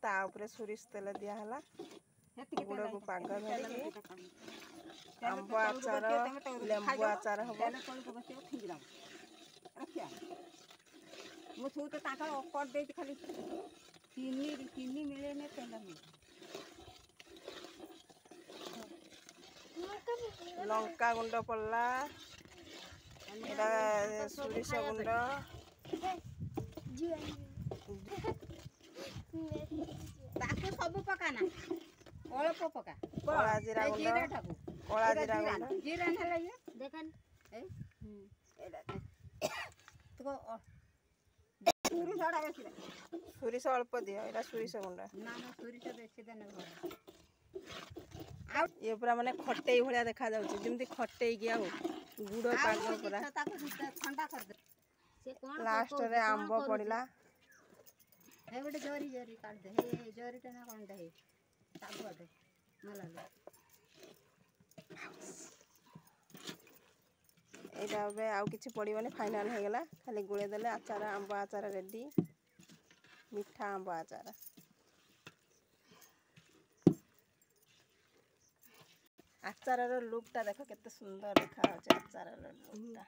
ता ऊपर सोरिष तेल दिया हला गुड़ को पाग धरिकी आंब आचार लेंबू आचार हम खाली चीनी मिले तेल लंका गुंड पड़ला सोरिष गुंड सब पकाना अल्प पका कला जीरा गुंड कला जीरा गुंड जीरा ना लगे देखन सोरिष अल्प दियो एटा सोरिष गुंड ना ना सोरिष बेसी देने घर ये पूरा माने खटेई भलिया देखा जाउची जेमती खटेई कि आउ गुड़ पाग पूरा ठंडा कर दे से कोन लास्ट रे आंब पड़िला हे गोटे जरी जरी काट दे हे जरी तना कोन दे ताबु दे मला एटा बे आउ किछि पड़िबने फाइनल हो गेला खाली गुळे देले आचार आंब आचार रेडी मीठा आंब आचार आचार लुक टा देखो केते सुंदर देखा आचार लुक टा।